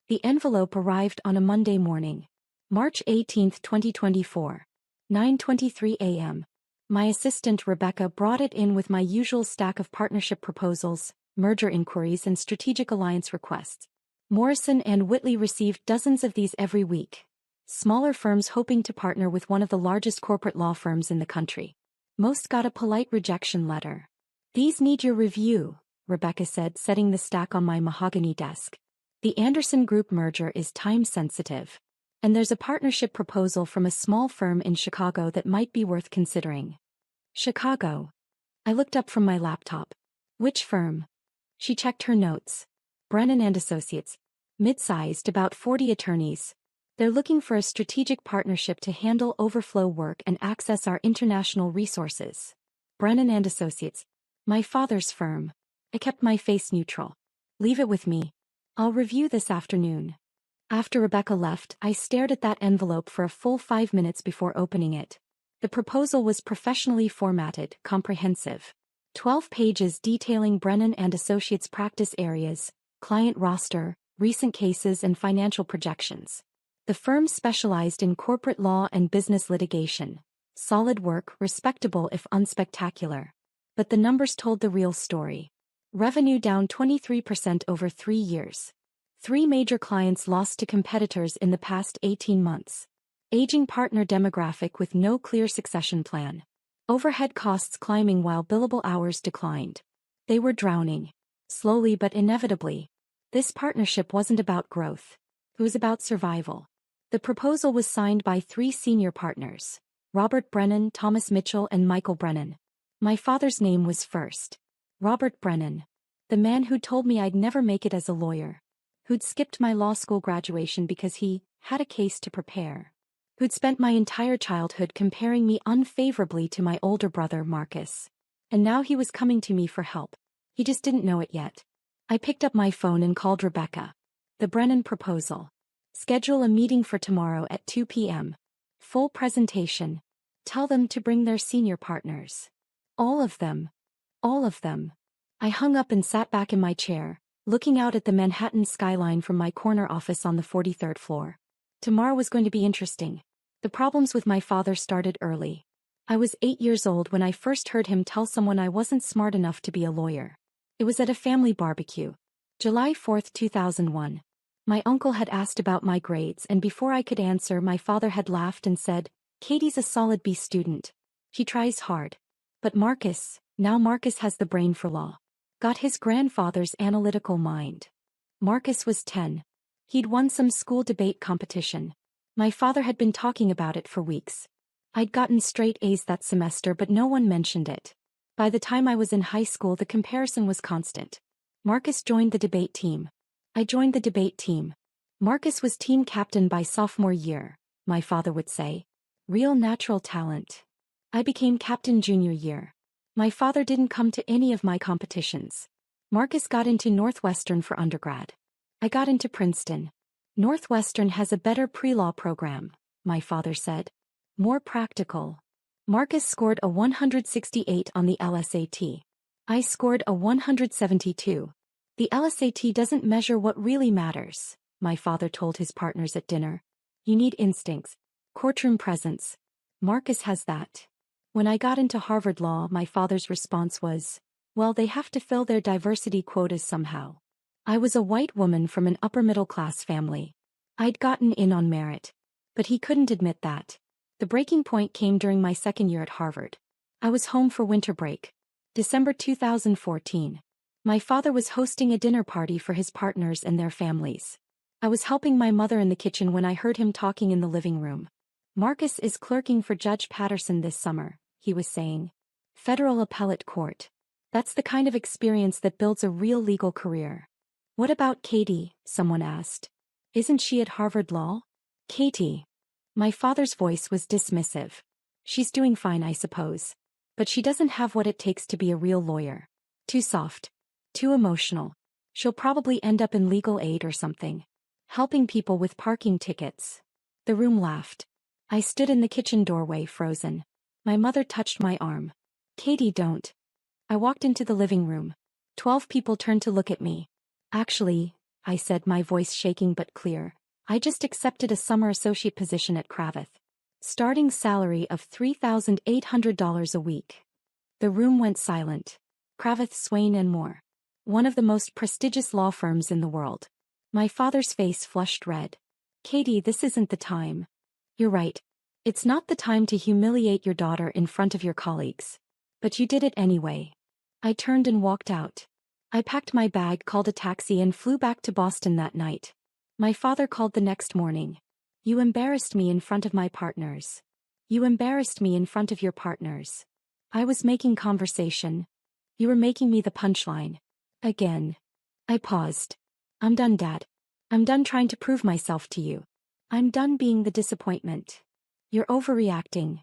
The envelope arrived on a Monday morning. March 18, 2024. 9:23 a.m. My assistant Rebecca brought it in with my usual stack of partnership proposals, merger inquiries and strategic alliance requests. Morrison and Whitley received dozens of these every week. Smaller firms hoping to partner with one of the largest corporate law firms in the country. Most got a polite rejection letter. "These need your review," Rebecca said, setting the stack on my mahogany desk. "The Anderson Group merger is time-sensitive. And there's a partnership proposal from a small firm in Chicago that might be worth considering." Chicago. I looked up from my laptop. "Which firm?" She checked her notes. "Brennan and Associates. Mid-sized, about 40 attorneys. They're looking for a strategic partnership to handle overflow work and access our international resources." Brennan and Associates. My father's firm. I kept my face neutral. "Leave it with me. I'll review this afternoon." After Rebecca left, I stared at that envelope for a full 5 minutes before opening it. The proposal was professionally formatted, comprehensive. 12 pages detailing Brennan and Associates' practice areas, client roster, recent cases and financial projections. The firm specialized in corporate law and business litigation. Solid work, respectable if unspectacular. But the numbers told the real story. Revenue down 23% over 3 years. 3 major clients lost to competitors in the past 18 months. Aging partner demographic with no clear succession plan. Overhead costs climbing while billable hours declined. They were drowning. Slowly but inevitably. This partnership wasn't about growth. It was about survival. The proposal was signed by 3 senior partners: Robert Brennan, Thomas Mitchell and Michael Brennan. My father's name was first. Robert Brennan. The man who'd told me I'd never make it as a lawyer. Who'd skipped my law school graduation because he had a case to prepare. Who'd spent my entire childhood comparing me unfavorably to my older brother Marcus. And now he was coming to me for help. He just didn't know it yet. I picked up my phone and called Rebecca. "The Brennan proposal. Schedule a meeting for tomorrow at 2 p.m. Full presentation. Tell them to bring their senior partners. All of them. All of them." I hung up and sat back in my chair, looking out at the Manhattan skyline from my corner office on the 43rd floor. Tomorrow was going to be interesting. The problems with my father started early. I was 8 years old when I first heard him tell someone I wasn't smart enough to be a lawyer. It was at a family barbecue. July 4, 2001. My uncle had asked about my grades and before I could answer my father had laughed and said, "Katie's a solid B student. She tries hard." But Marcus has the brain for law. Got his grandfather's analytical mind. Marcus was 10. He'd won some school debate competition. My father had been talking about it for weeks. I'd gotten straight A's that semester but no one mentioned it. By the time I was in high school the comparison was constant. Marcus joined the debate team. I joined the debate team. Marcus was team captain by sophomore year, my father would say. Real natural talent. I became captain junior year. My father didn't come to any of my competitions. Marcus got into Northwestern for undergrad. I got into Princeton. Northwestern has a better pre-law program, my father said. More practical. Marcus scored a 168 on the LSAT. I scored a 172. The LSAT doesn't measure what really matters, my father told his partners at dinner. You need instincts. Courtroom presence. Marcus has that. When I got into Harvard Law, my father's response was, well, they have to fill their diversity quotas somehow. I was a white woman from an upper-middle-class family. I'd gotten in on merit. But he couldn't admit that. The breaking point came during my second year at Harvard. I was home for winter break. December 2014. My father was hosting a dinner party for his partners and their families. I was helping my mother in the kitchen when I heard him talking in the living room. Marcus is clerking for Judge Patterson this summer, he was saying. Federal appellate court. That's the kind of experience that builds a real legal career. What about Katie? Someone asked. Isn't she at Harvard Law? Katie. My father's voice was dismissive. She's doing fine, I suppose. But she doesn't have what it takes to be a real lawyer. Too soft. Too emotional. She'll probably end up in legal aid or something. Helping people with parking tickets. The room laughed. I stood in the kitchen doorway, frozen. My mother touched my arm. Katie, don't. I walked into the living room. 12 people turned to look at me. Actually, I said, my voice shaking but clear. I just accepted a summer associate position at Cravath. Starting salary of $3,800 a week. The room went silent. Cravath, Swain and Moore. One of the most prestigious law firms in the world. My father's face flushed red. Katie, this isn't the time. You're right. It's not the time to humiliate your daughter in front of your colleagues. But you did it anyway. I turned and walked out. I packed my bag, called a taxi and flew back to Boston that night. My father called the next morning. You embarrassed me in front of my partners. You embarrassed me in front of your partners. I was making conversation. You were making me the punchline. Again. I paused. I'm done, Dad. I'm done trying to prove myself to you. I'm done being the disappointment. You're overreacting.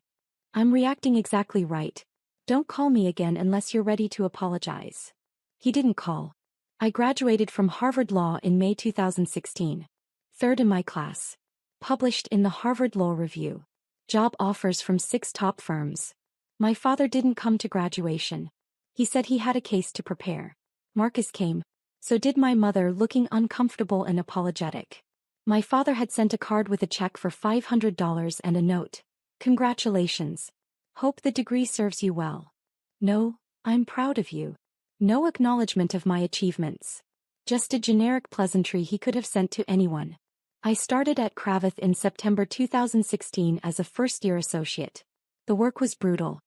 I'm reacting exactly right. Don't call me again unless you're ready to apologize. He didn't call. I graduated from Harvard Law in May 2016. Third in my class. Published in the Harvard Law Review. Job offers from 6 top firms. My father didn't come to graduation. He said he had a case to prepare. Marcus came. So did my mother, looking uncomfortable and apologetic. My father had sent a card with a check for $500 and a note. Congratulations. Hope the degree serves you well. No, I'm proud of you. No acknowledgement of my achievements. Just a generic pleasantry he could have sent to anyone. I started at Cravath in September 2016 as a first-year associate. The work was brutal.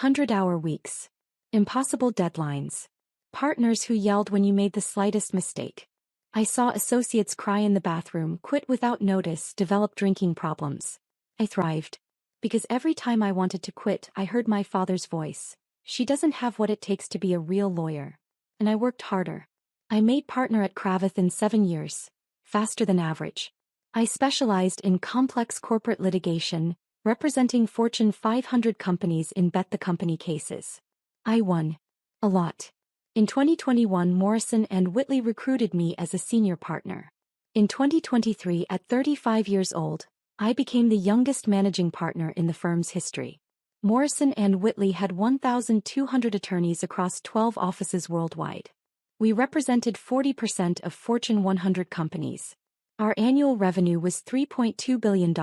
100-hour weeks. Impossible deadlines. Partners who yelled when you made the slightest mistake. I saw associates cry in the bathroom, quit without notice, develop drinking problems. I thrived. Because every time I wanted to quit, I heard my father's voice. She doesn't have what it takes to be a real lawyer. And I worked harder. I made partner at Cravath in 7 years. Faster than average. I specialized in complex corporate litigation, representing Fortune 500 companies in bet the company cases. I won. A lot. In 2021, Morrison & Whitley recruited me as a senior partner. In 2023, at 35 years old, I became the youngest managing partner in the firm's history. Morrison & Whitley had 1,200 attorneys across 12 offices worldwide. We represented 40% of Fortune 100 companies. Our annual revenue was $3.2 billion.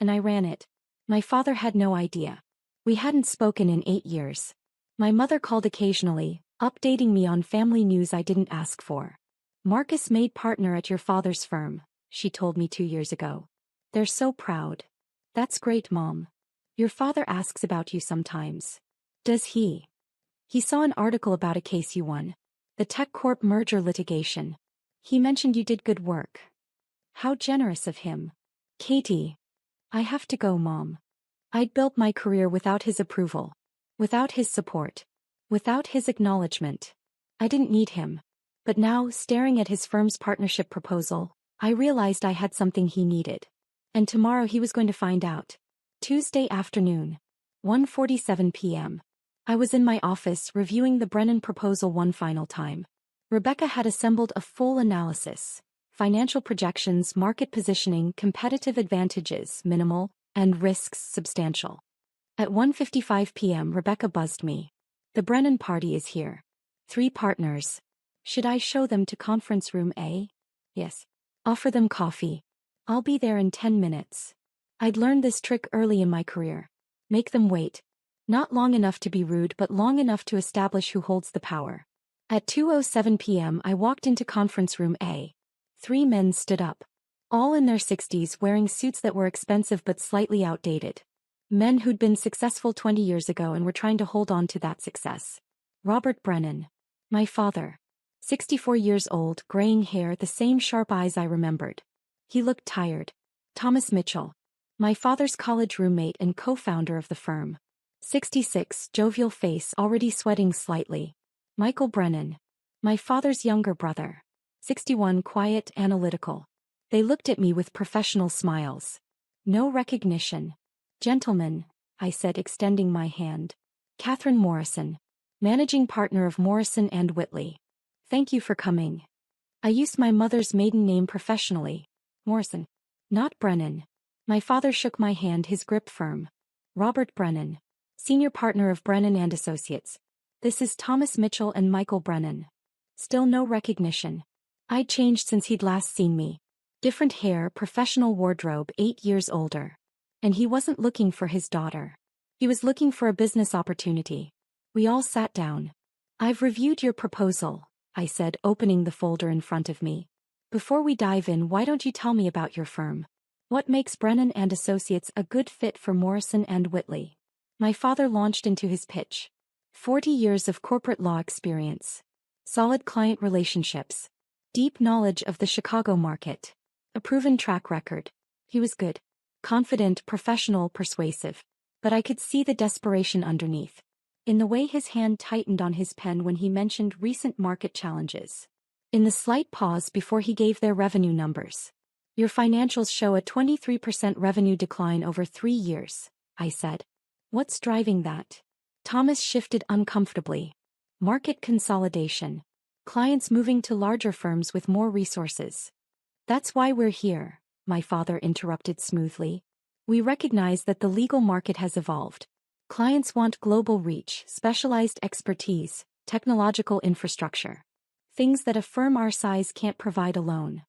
And I ran it. My father had no idea. We hadn't spoken in 8 years. My mother called occasionally, updating me on family news I didn't ask for. Marcus made partner at your father's firm, she told me 2 years ago. They're so proud. That's great, Mom. Your father asks about you sometimes. Does he? He saw an article about a case you won. The TechCorp merger litigation. He mentioned you did good work. How generous of him. Katie. I have to go, Mom. I'd built my career without his approval. Without his support. Without his acknowledgement. I didn't need him. But now, staring at his firm's partnership proposal, I realized I had something he needed. And tomorrow he was going to find out. Tuesday afternoon. 1:47 p.m. I was in my office reviewing the Brennan proposal one final time. Rebecca had assembled a full analysis. Financial projections, market positioning, competitive advantages, minimal, and risks, substantial. At 1:55 p.m. Rebecca buzzed me. The Brennan party is here. 3 partners. Should I show them to conference room A? Yes. Offer them coffee. I'll be there in 10 minutes. I'd learned this trick early in my career. Make them wait. Not long enough to be rude, but long enough to establish who holds the power. At 2:07 p.m. I walked into conference room A. 3 men stood up. All in their 60s, wearing suits that were expensive but slightly outdated. Men who'd been successful 20 years ago and were trying to hold on to that success. Robert Brennan. My father. 64 years old, graying hair, the same sharp eyes I remembered. He looked tired. Thomas Mitchell. My father's college roommate and co-founder of the firm. 66, jovial face, already sweating slightly. Michael Brennan. My father's younger brother. 61, quiet, analytical. They looked at me with professional smiles. No recognition. Gentlemen, I said, extending my hand. Catherine Morrison. Managing partner of Morrison & Whitley. Thank you for coming. I used my mother's maiden name professionally. Morrison. Not Brennan. My father shook my hand, his grip firm. Robert Brennan. Senior partner of Brennan & Associates. This is Thomas Mitchell and Michael Brennan. Still no recognition. I'd changed since he'd last seen me. Different hair, professional wardrobe, 8 years older. And he wasn't looking for his daughter. He was looking for a business opportunity. We all sat down. I've reviewed your proposal, I said, opening the folder in front of me. Before we dive in, why don't you tell me about your firm? What makes Brennan and Associates a good fit for Morrison and Whitley? My father launched into his pitch. 40 years of corporate law experience. Solid client relationships. Deep knowledge of the Chicago market. A proven track record. He was good. Confident, professional, persuasive. But I could see the desperation underneath. In the way his hand tightened on his pen when he mentioned recent market challenges. In the slight pause before he gave their revenue numbers. Your financials show a 23% revenue decline over 3 years, I said. What's driving that? Thomas shifted uncomfortably. Market consolidation. Clients moving to larger firms with more resources. That's why we're here, my father interrupted smoothly. We recognize that the legal market has evolved. Clients want global reach, specialized expertise, technological infrastructure. Things that a firm our size can't provide alone.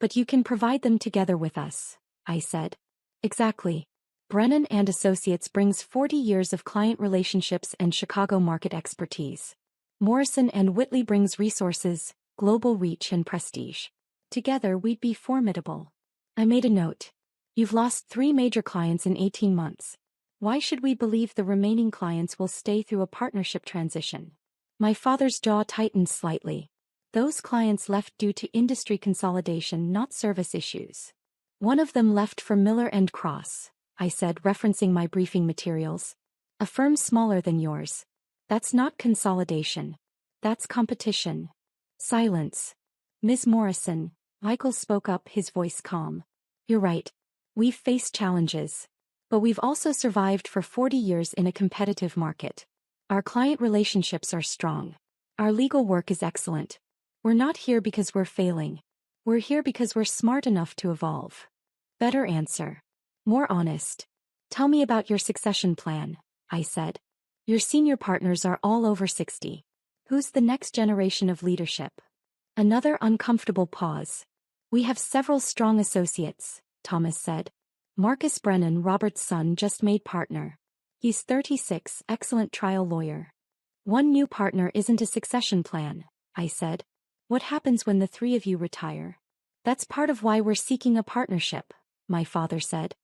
But you can provide them together with us, I said. Exactly. Brennan and Associates brings 40 years of client relationships and Chicago market expertise. Morrison and Whitley brings resources, global reach and prestige. Together we'd be formidable. I made a note. You've lost 3 major clients in 18 months. Why should we believe the remaining clients will stay through a partnership transition? My father's jaw tightened slightly. Those clients left due to industry consolidation, not service issues. One of them left for Miller and Cross, I said, referencing my briefing materials. A firm smaller than yours. That's not consolidation. That's competition. Silence. Ms. Morrison, Michael spoke up, his voice calm. You're right. We've faced challenges. But we've also survived for 40 years in a competitive market. Our client relationships are strong. Our legal work is excellent. We're not here because we're failing. We're here because we're smart enough to evolve. Better answer. More honest. Tell me about your succession plan, I said. Your senior partners are all over 60. Who's the next generation of leadership? Another uncomfortable pause. We have several strong associates, Thomas said. Marcus Brennan, Robert's son, just made partner. He's 36, excellent trial lawyer. One new partner isn't a succession plan, I said. What happens when the 3 of you retire? That's part of why we're seeking a partnership, my father said.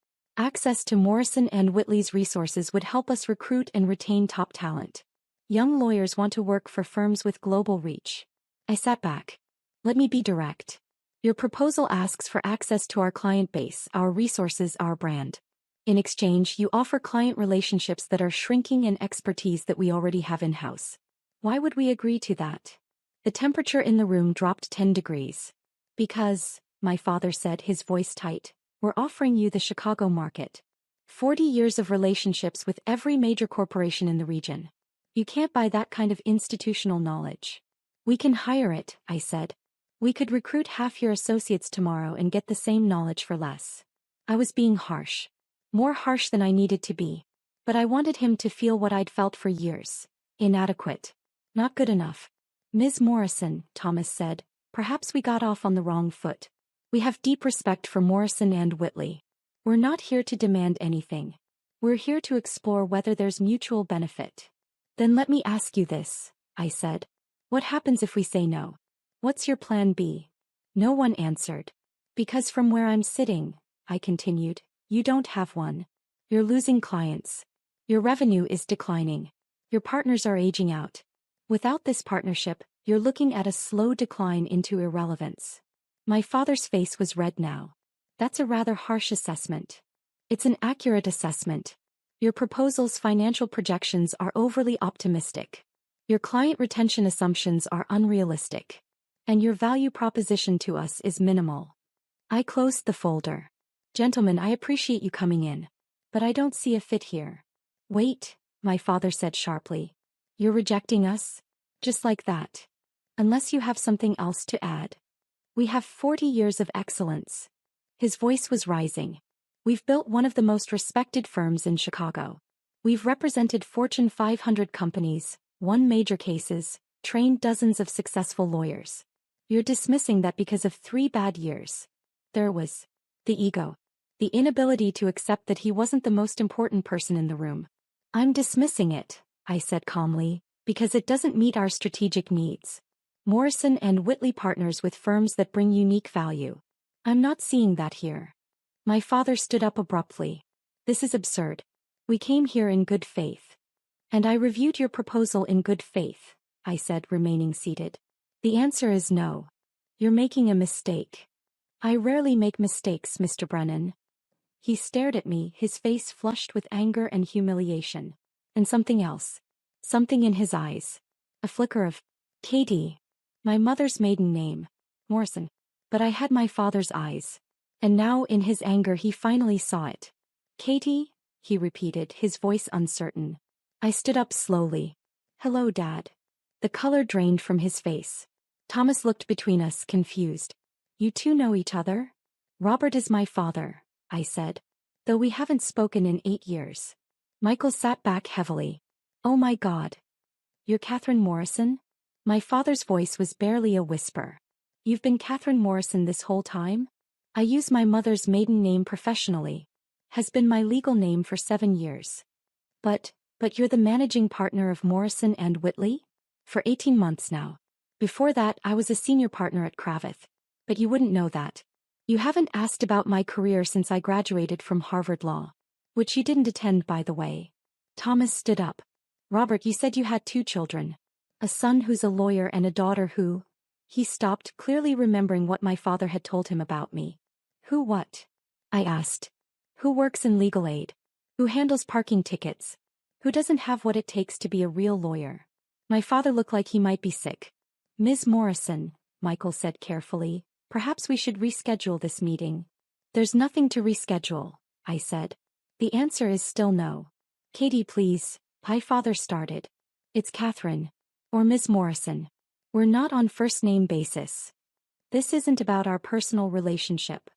Access to Morrison and Whitley's resources would help us recruit and retain top talent. Young lawyers want to work for firms with global reach. I sat back. Let me be direct. Your proposal asks for access to our client base, our resources, our brand. In exchange, you offer client relationships that are shrinking and expertise that we already have in-house. Why would we agree to that? The temperature in the room dropped 10 degrees. Because, my father said, his voice tight, we're offering you the Chicago market. 40 years of relationships with every major corporation in the region. You can't buy that kind of institutional knowledge. We can hire it, I said. We could recruit half your associates tomorrow and get the same knowledge for less. I was being harsh. More harsh than I needed to be. But I wanted him to feel what I'd felt for years. Inadequate. Not good enough. Ms. Morrison, Thomas said, perhaps we got off on the wrong foot. We have deep respect for Morrison and Whitley. We're not here to demand anything. We're here to explore whether there's mutual benefit. Then let me ask you this, I said. What happens if we say no? What's your plan B? No one answered. Because from where I'm sitting, I continued, you don't have one. You're losing clients. Your revenue is declining. Your partners are aging out. Without this partnership, you're looking at a slow decline into irrelevance. My father's face was red now. That's a rather harsh assessment. It's an accurate assessment. Your proposal's financial projections are overly optimistic. Your client retention assumptions are unrealistic. And your value proposition to us is minimal. I closed the folder. Gentlemen, I appreciate you coming in. But I don't see a fit here. Wait, my father said sharply. You're rejecting us? Just like that. Unless you have something else to add. We have 40 years of excellence. His voice was rising. We've built one of the most respected firms in Chicago. We've represented Fortune 500 companies, won major cases, trained dozens of successful lawyers. You're dismissing that because of 3 bad years. There was the ego. The inability to accept that he wasn't the most important person in the room. I'm dismissing it, I said calmly, because it doesn't meet our strategic needs. Morrison and Whitley partners with firms that bring unique value. I'm not seeing that here. My father stood up abruptly. This is absurd. We came here in good faith. And I reviewed your proposal in good faith, I said, remaining seated. The answer is no. You're making a mistake. I rarely make mistakes, Mr. Brennan. He stared at me, his face flushed with anger and humiliation. And something else. Something in his eyes. A flicker of Katie. My mother's maiden name. Morrison. But I had my father's eyes. And now in his anger he finally saw it. Katie? He repeated, his voice uncertain. I stood up slowly. Hello, Dad. The color drained from his face. Thomas looked between us, confused. You two know each other? Robert is my father, I said. Though we haven't spoken in 8 years. Michael sat back heavily. Oh my God. You're Catherine Morrison? My father's voice was barely a whisper. You've been Catherine Morrison this whole time? I use my mother's maiden name professionally. Has been my legal name for 7 years. But you're the managing partner of Morrison and Whitley? For 18 months now. Before that I was a senior partner at Kravitz. But you wouldn't know that. You haven't asked about my career since I graduated from Harvard Law. Which you didn't attend, by the way. Thomas stood up. Robert, you said you had 2 children. A son who's a lawyer and a daughter who... He stopped, clearly remembering what my father had told him about me. Who what? I asked. Who works in legal aid? Who handles parking tickets? Who doesn't have what it takes to be a real lawyer? My father looked like he might be sick. Ms. Morrison, Michael said carefully, perhaps we should reschedule this meeting. There's nothing to reschedule, I said. The answer is still no. Katie, please, my father started. It's Catherine. Or Ms. Morrison. We're not on first-name basis. This isn't about our personal relationship.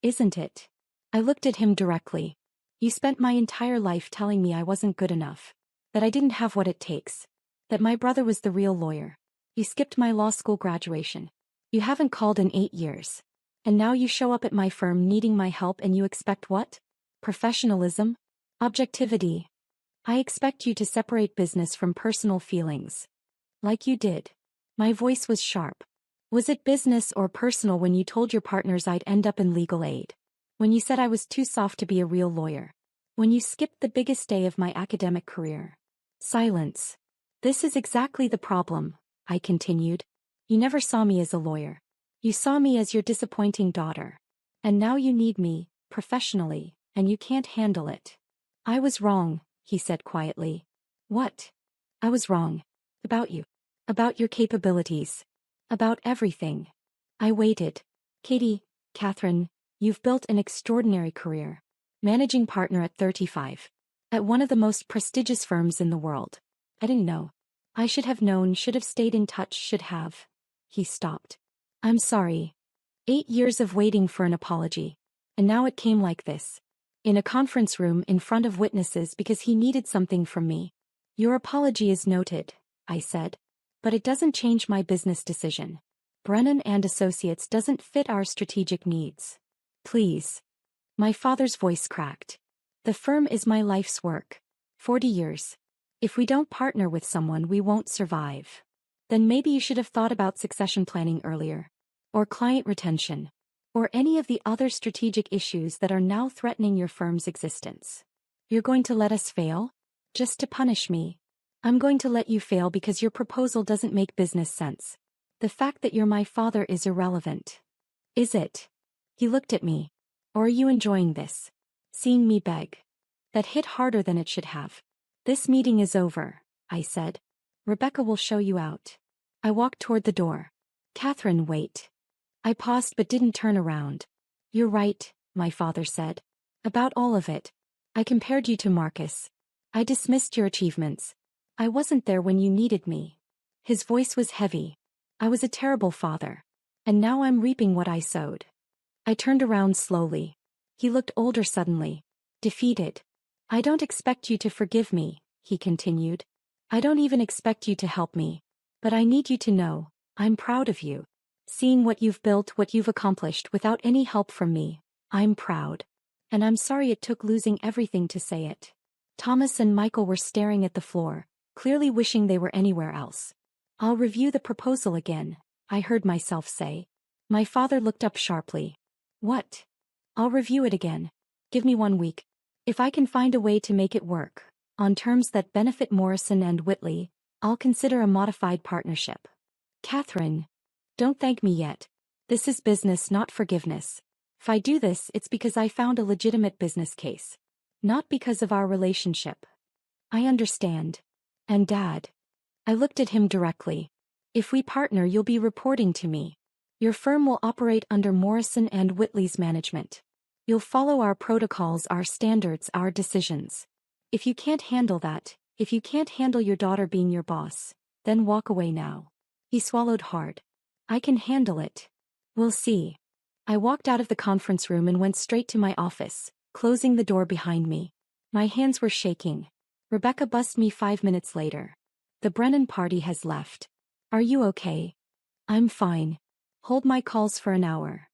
Isn't it? I looked at him directly. You spent my entire life telling me I wasn't good enough. That I didn't have what it takes. That my brother was the real lawyer. You skipped my law school graduation. You haven't called in 8 years. And now you show up at my firm needing my help and you expect what? Professionalism? Objectivity. I expect you to separate business from personal feelings. Like you did. My voice was sharp. Was it business or personal when you told your partners I'd end up in legal aid? When you said I was too soft to be a real lawyer? When you skipped the biggest day of my academic career? Silence. This is exactly the problem, I continued. You never saw me as a lawyer. You saw me as your disappointing daughter. And now you need me, professionally, and you can't handle it. I was wrong, he said quietly. What? I was wrong. About you. About your capabilities. About everything. I waited. Katie, Catherine, you've built an extraordinary career. Managing partner at 35. At one of the most prestigious firms in the world. I didn't know. I should have known, should have stayed in touch, should have. He stopped. I'm sorry. 8 years of waiting for an apology. And now it came like this. In a conference room in front of witnesses because he needed something from me. Your apology is noted, I said. But it doesn't change my business decision. Brennan and Associates doesn't fit our strategic needs. Please. My father's voice cracked. The firm is my life's work. 40 years. If we don't partner with someone, we won't survive. Then maybe you should have thought about succession planning earlier. Or client retention. Or any of the other strategic issues that are now threatening your firm's existence. You're going to let us fail? Just to punish me? I'm going to let you fail because your proposal doesn't make business sense. The fact that you're my father is irrelevant. Is it? He looked at me. Or are you enjoying this? Seeing me beg? That hit harder than it should have. This meeting is over, I said. Rebecca will show you out. I walked toward the door. Catherine, wait. I paused but didn't turn around. You're right, my father said. About all of it. I compared you to Marcus. I dismissed your achievements. I wasn't there when you needed me. His voice was heavy. I was a terrible father. And now I'm reaping what I sowed. I turned around slowly. He looked older suddenly. Defeated. I don't expect you to forgive me, he continued. I don't even expect you to help me. But I need you to know, I'm proud of you. Seeing what you've built, what you've accomplished without any help from me, I'm proud. And I'm sorry it took losing everything to say it. Thomas and Michael were staring at the floor, clearly wishing they were anywhere else. I'll review the proposal again, I heard myself say. My father looked up sharply. What? I'll review it again. Give me 1 week. If I can find a way to make it work, on terms that benefit Morrison and Whitley, I'll consider a modified partnership. Catherine, don't thank me yet. This is business, not forgiveness. If I do this, it's because I found a legitimate business case. Not because of our relationship. I understand. And Dad. I looked at him directly. If we partner, you'll be reporting to me. Your firm will operate under Morrison and Whitley's management. You'll follow our protocols, our standards, our decisions. If you can't handle that, if you can't handle your daughter being your boss, then walk away now. He swallowed hard. I can handle it. We'll see. I walked out of the conference room and went straight to my office, closing the door behind me. My hands were shaking. Rebecca buzzed me 5 minutes later. The Brennan party has left. Are you okay? I'm fine. Hold my calls for an hour.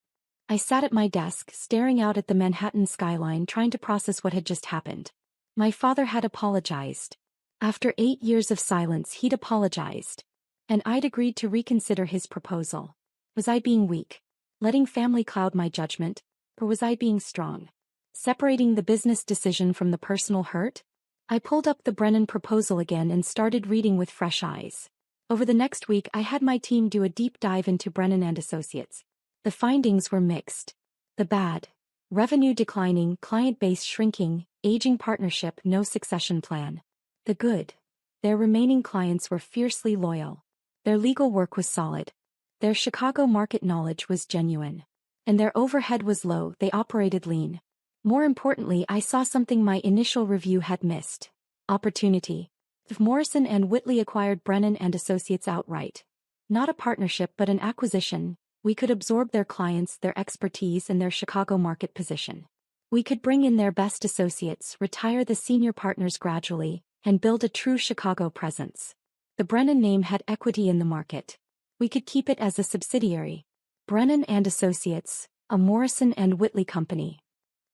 I sat at my desk, staring out at the Manhattan skyline, trying to process what had just happened. My father had apologized. After 8 years of silence, he'd apologized. And I'd agreed to reconsider his proposal. Was I being weak? Letting family cloud my judgment? Or was I being strong? Separating the business decision from the personal hurt? I pulled up the Brennan proposal again and started reading with fresh eyes. Over the next week, I had my team do a deep dive into Brennan and Associates. The findings were mixed. The bad: revenue declining, client base shrinking, aging partnership, no succession plan. The good: their remaining clients were fiercely loyal. Their legal work was solid. Their Chicago market knowledge was genuine. And their overhead was low, they operated lean. More importantly, I saw something my initial review had missed. Opportunity. If Morrison and Whitley acquired Brennan and Associates outright, not a partnership but an acquisition, we could absorb their clients, their expertise, and their Chicago market position. We could bring in their best associates, retire the senior partners gradually, and build a true Chicago presence. The Brennan name had equity in the market. We could keep it as a subsidiary. Brennan and Associates, a Morrison and Whitley company.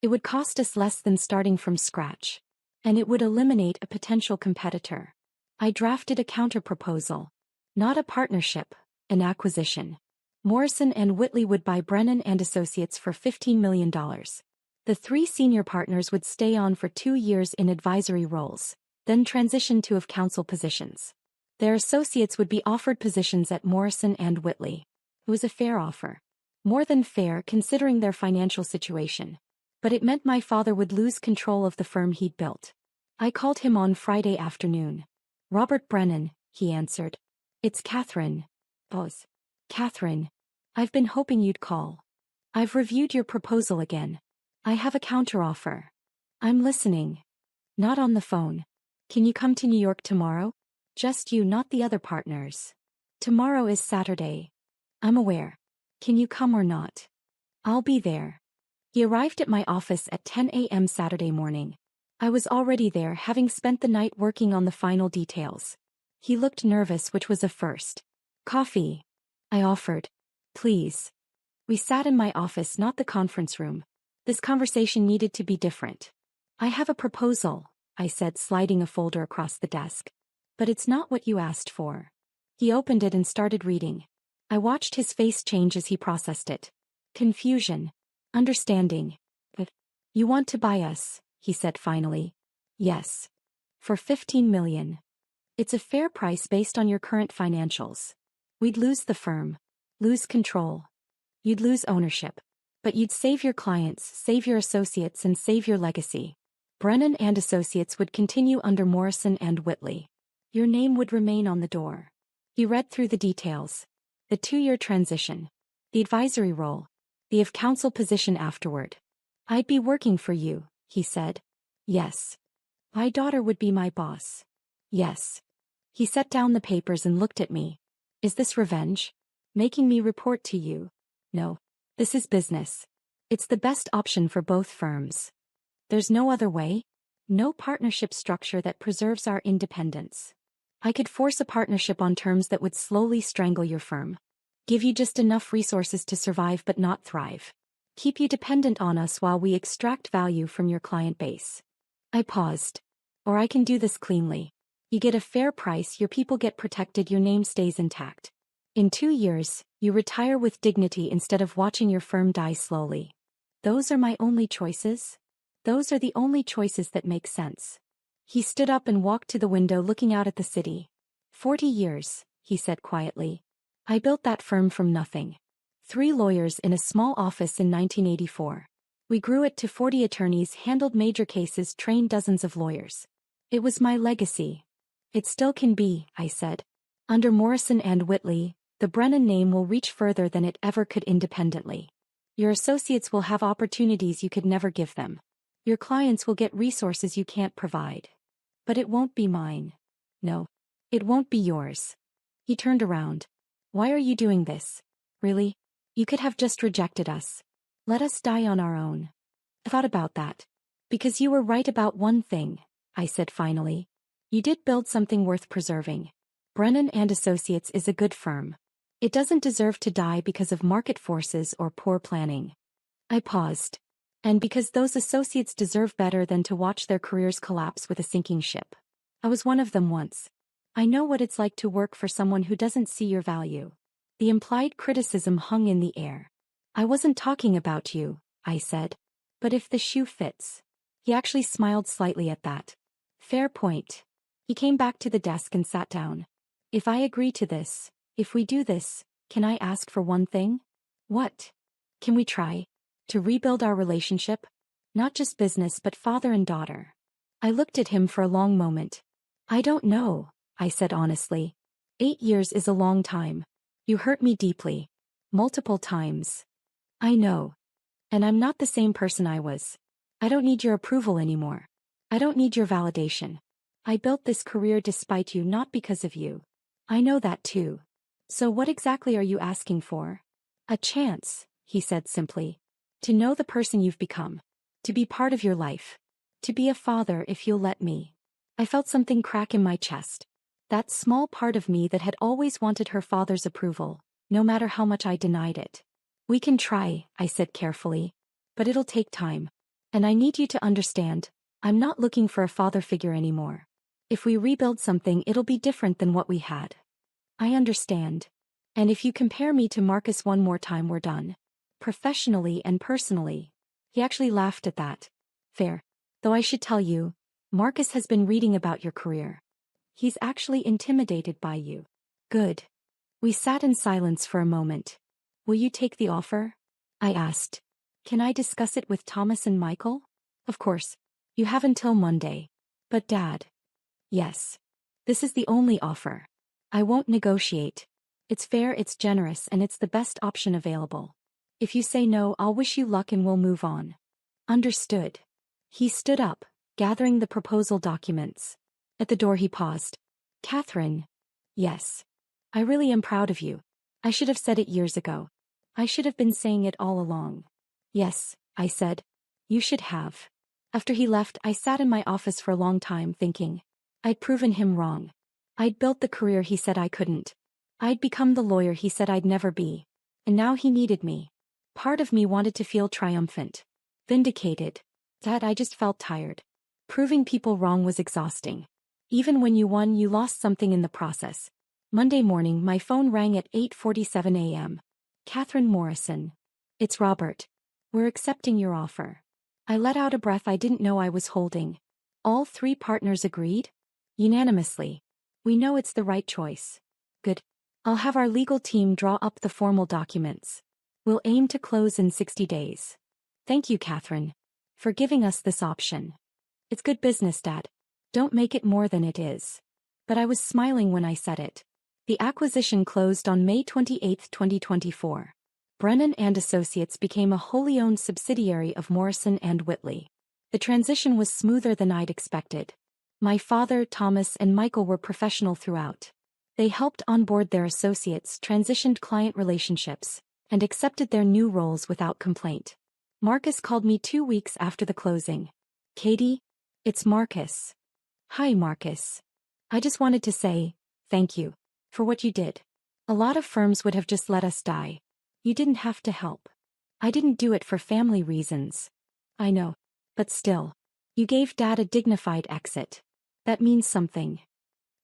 It would cost us less than starting from scratch. And it would eliminate a potential competitor. I drafted a counterproposal. Not a partnership, an acquisition. Morrison and Whitley would buy Brennan and Associates for $15 million. The 3 senior partners would stay on for 2 years in advisory roles, then transition to of counsel positions. Their associates would be offered positions at Morrison and Whitley. It was a fair offer. More than fair considering their financial situation. But it meant my father would lose control of the firm he'd built. I called him on Friday afternoon. Robert Brennan, he answered. It's Catherine. Boss. Catherine. I've been hoping you'd call. I've reviewed your proposal again. I have a counteroffer. I'm listening. Not on the phone. Can you come to New York tomorrow? Just you, not the other partners. Tomorrow is Saturday. I'm aware. Can you come or not? I'll be there. He arrived at my office at 10 a.m. Saturday morning. I was already there, having spent the night working on the final details. He looked nervous, which was a first. Coffee? I offered. Please. We sat in my office, not the conference room. This conversation needed to be different. I have a proposal, I said, sliding a folder across the desk. But it's not what you asked for. He opened it and started reading. I watched his face change as he processed it. Confusion. Understanding. But you want to buy us, he said finally. Yes. For $15 million. It's a fair price based on your current financials. We'd lose the firm. Lose control. You'd lose ownership. But you'd save your clients, save your associates, and save your legacy. Brennan and Associates would continue under Morrison and Whitley. Your name would remain on the door. He read through the details. The 2-year transition. The advisory role. The of counsel position afterward. I'd be working for you, he said. Yes. My daughter would be my boss. Yes. He set down the papers and looked at me. Is this revenge? Making me report to you? No. This is business. It's the best option for both firms. There's no other way. No partnership structure that preserves our independence. I could force a partnership on terms that would slowly strangle your firm. Give you just enough resources to survive but not thrive. Keep you dependent on us while we extract value from your client base. I paused. Or I can do this cleanly. You get a fair price, your people get protected, your name stays intact. In 2 years, you retire with dignity instead of watching your firm die slowly. Those are my only choices? Those are the only choices that make sense. He stood up and walked to the window looking out at the city. 40 years, he said quietly. I built that firm from nothing. 3 lawyers in a small office in 1984. We grew it to 40 attorneys, handled major cases, trained dozens of lawyers. It was my legacy. It still can be, I said. Under Morrison and Whitley, the Brennan name will reach further than it ever could independently. Your associates will have opportunities you could never give them. Your clients will get resources you can't provide. But it won't be mine. No. It won't be yours. He turned around. Why are you doing this? Really? You could have just rejected us. Let us die on our own. I thought about that. Because you were right about one thing, I said finally. You did build something worth preserving. Brennan and Associates is a good firm. It doesn't deserve to die because of market forces or poor planning. I paused. And because those associates deserve better than to watch their careers collapse with a sinking ship. I was one of them once. I know what it's like to work for someone who doesn't see your value. The implied criticism hung in the air. I wasn't talking about you, I said. But if the shoe fits. He actually smiled slightly at that. Fair point. He came back to the desk and sat down. If I agree to this, if we do this, can I ask for one thing? What? Can we try to rebuild our relationship? Not just business but father and daughter. I looked at him for a long moment. I don't know, I said honestly. 8 years is a long time. You hurt me deeply. Multiple times. I know. And I'm not the same person I was. I don't need your approval anymore. I don't need your validation. I built this career despite you, not because of you. I know that too. So what exactly are you asking for? A chance, he said simply. To know the person you've become. To be part of your life. To be a father if you'll let me. I felt something crack in my chest. That small part of me that had always wanted her father's approval, no matter how much I denied it. We can try, I said carefully. But it'll take time. And I need you to understand, I'm not looking for a father figure anymore. If we rebuild something, it'll be different than what we had. I understand. And if you compare me to Marcus one more time, we're done. Professionally and personally. He actually laughed at that. Fair. Though I should tell you, Marcus has been reading about your career. He's actually intimidated by you. Good. We sat in silence for a moment. Will you take the offer? I asked. Can I discuss it with Thomas and Michael? Of course. You have until Monday. But Dad. Yes. This is the only offer. I won't negotiate. It's fair, it's generous, and it's the best option available. If you say no, I'll wish you luck and we'll move on. Understood. He stood up, gathering the proposal documents. At the door he paused. Catherine. Yes. I really am proud of you. I should have said it years ago. I should have been saying it all along. Yes, I said. You should have. After he left, I sat in my office for a long time thinking. I'd proven him wrong. I'd built the career he said I couldn't. I'd become the lawyer he said I'd never be. And now he needed me. Part of me wanted to feel triumphant. Vindicated. That I just felt tired. Proving people wrong was exhausting. Even when you won, you lost something in the process. Monday morning, my phone rang at 8:47 a.m. Catherine Morrison. It's Robert. We're accepting your offer. I let out a breath I didn't know I was holding. All 3 partners agreed? Unanimously. We know it's the right choice. Good. I'll have our legal team draw up the formal documents. We'll aim to close in 60 days. Thank you, Catherine, for giving us this option. It's good business, Dad. Don't make it more than it is. But I was smiling when I said it. The acquisition closed on May 28, 2024. Brennan and Associates became a wholly owned subsidiary of Morrison and Whitley. The transition was smoother than I'd expected. My father, Thomas, and Michael were professional throughout. They helped onboard their associates, transitioned client relationships, and accepted their new roles without complaint. Marcus called me 2 weeks after the closing. Katie, it's Marcus. Hi, Marcus. I just wanted to say, thank you, for what you did. A lot of firms would have just let us die. You didn't have to help. I didn't do it for family reasons. I know. But still. You gave Dad a dignified exit. That means something.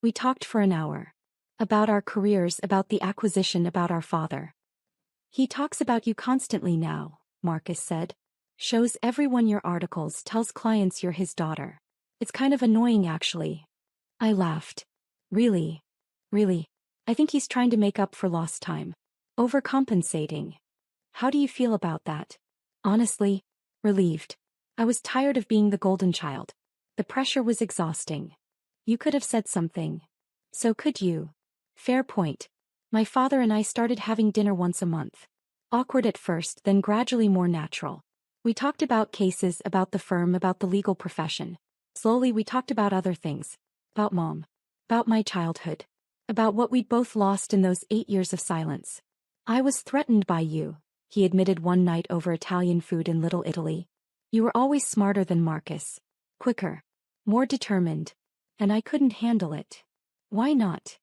We talked for an hour. About our careers, about the acquisition, about our father. He talks about you constantly now, Marcus said. Shows everyone your articles, tells clients you're his daughter. It's kind of annoying actually. I laughed. Really? Really? I think he's trying to make up for lost time. Overcompensating. How do you feel about that? Honestly, relieved. I was tired of being the golden child. The pressure was exhausting. You could have said something. So could you. Fair point. My father and I started having dinner once a month. Awkward at first, then gradually more natural. We talked about cases, about the firm, about the legal profession. Slowly we talked about other things. About Mom. About my childhood. About what we'd both lost in those 8 years of silence. I was threatened by you, he admitted one night over Italian food in Little Italy. You were always smarter than Marcus. Quicker. More determined. And I couldn't handle it. Why not?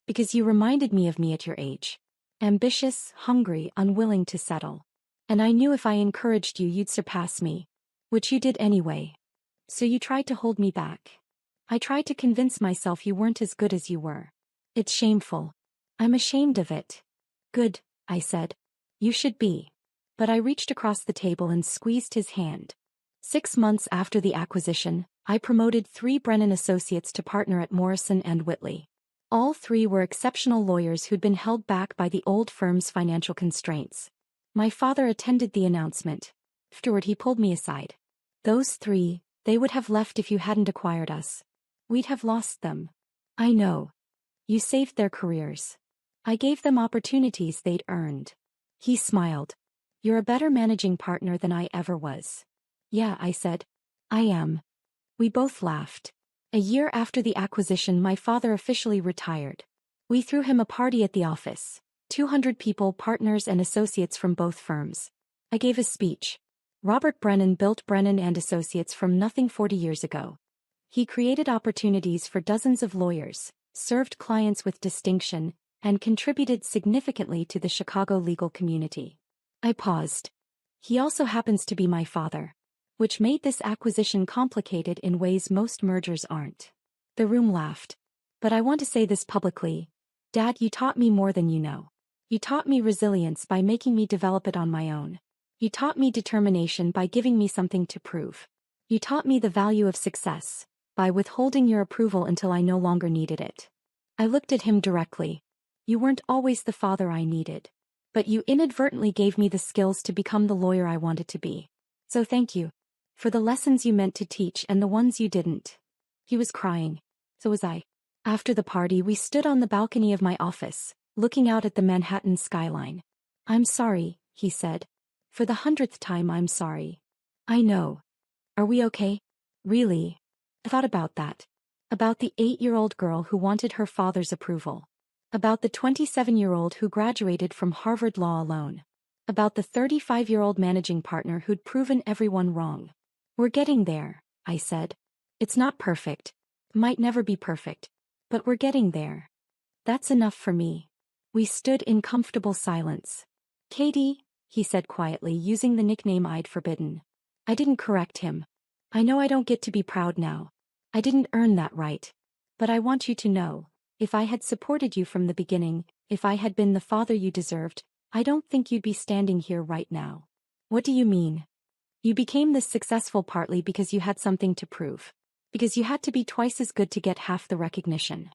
Because you reminded me at your age. Ambitious, hungry, unwilling to settle. And I knew if I encouraged you, you'd surpass me. Which you did anyway. So you tried to hold me back. I tried to convince myself you weren't as good as you were. It's shameful. I'm ashamed of it. Good, I said. You should be. But I reached across the table and squeezed his hand. 6 months after the acquisition, I promoted 3 Brennan associates to partner at Morrison & Whitley. All 3 were exceptional lawyers who'd been held back by the old firm's financial constraints. My father attended the announcement. Afterward he pulled me aside. Those 3, they would have left if you hadn't acquired us. We'd have lost them. I know. You saved their careers. I gave them opportunities they'd earned. He smiled. You're a better managing partner than I ever was. Yeah, I said. I am. We both laughed. A year after the acquisition, my father officially retired. We threw him a party at the office. 200 people, partners and associates from both firms. I gave a speech. Robert Brennan built Brennan & Associates from nothing 40 years ago. He created opportunities for dozens of lawyers, served clients with distinction, and contributed significantly to the Chicago legal community. I paused. He also happens to be my father. Which made this acquisition complicated in ways most mergers aren't. The room laughed. But I want to say this publicly. Dad, you taught me more than you know. You taught me resilience by making me develop it on my own. You taught me determination by giving me something to prove. You taught me the value of success by withholding your approval until I no longer needed it. I looked at him directly. You weren't always the father I needed. But you inadvertently gave me the skills to become the lawyer I wanted to be. So thank you. For the lessons you meant to teach and the ones you didn't. He was crying. So was I. After the party, we stood on the balcony of my office, looking out at the Manhattan skyline. I'm sorry, he said. For the 100th time, I'm sorry. I know. Are we okay? Really? I thought about that. About the 8-year-old girl who wanted her father's approval. About the 27-year-old who graduated from Harvard Law alone. About the 35-year-old managing partner who'd proven everyone wrong. We're getting there, I said. It's not perfect. Might never be perfect. But we're getting there. That's enough for me. We stood in comfortable silence. Katie, he said quietly, using the nickname I'd forbidden. I didn't correct him. I know I don't get to be proud now. I didn't earn that right. But I want you to know, if I had supported you from the beginning, if I had been the father you deserved, I don't think you'd be standing here right now. What do you mean? You became this successful partly because you had something to prove. Because you had to be twice as good to get half the recognition.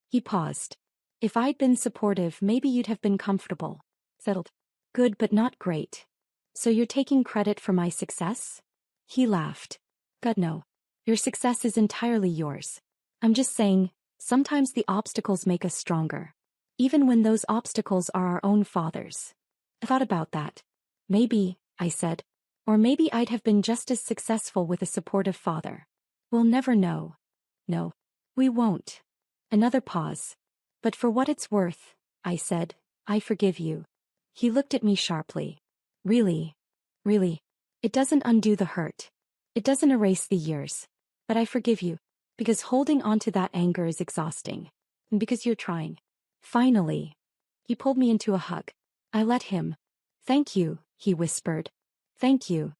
He paused. If I'd been supportive, maybe you'd have been comfortable. Settled. Good but not great. So you're taking credit for my success? He laughed. God no. Your success is entirely yours. I'm just saying, sometimes the obstacles make us stronger. Even when those obstacles are our own fathers. I thought about that. Maybe, I said. Or maybe I'd have been just as successful with a supportive father. We'll never know. No. We won't. Another pause. But for what it's worth, I said, I forgive you. He looked at me sharply. Really? Really? It doesn't undo the hurt. It doesn't erase the years. But I forgive you. Because holding on to that anger is exhausting. And because you're trying. Finally. He pulled me into a hug. I let him. Thank you, he whispered. Thank you.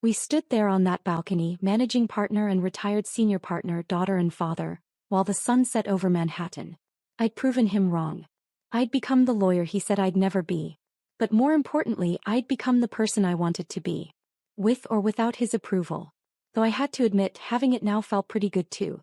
We stood there on that balcony, managing partner and retired senior partner, daughter and father, while the sun set over Manhattan. I'd proven him wrong. I'd become the lawyer he said I'd never be. But more importantly, I'd become the person I wanted to be. With or without his approval. Though I had to admit, having it now felt pretty good too.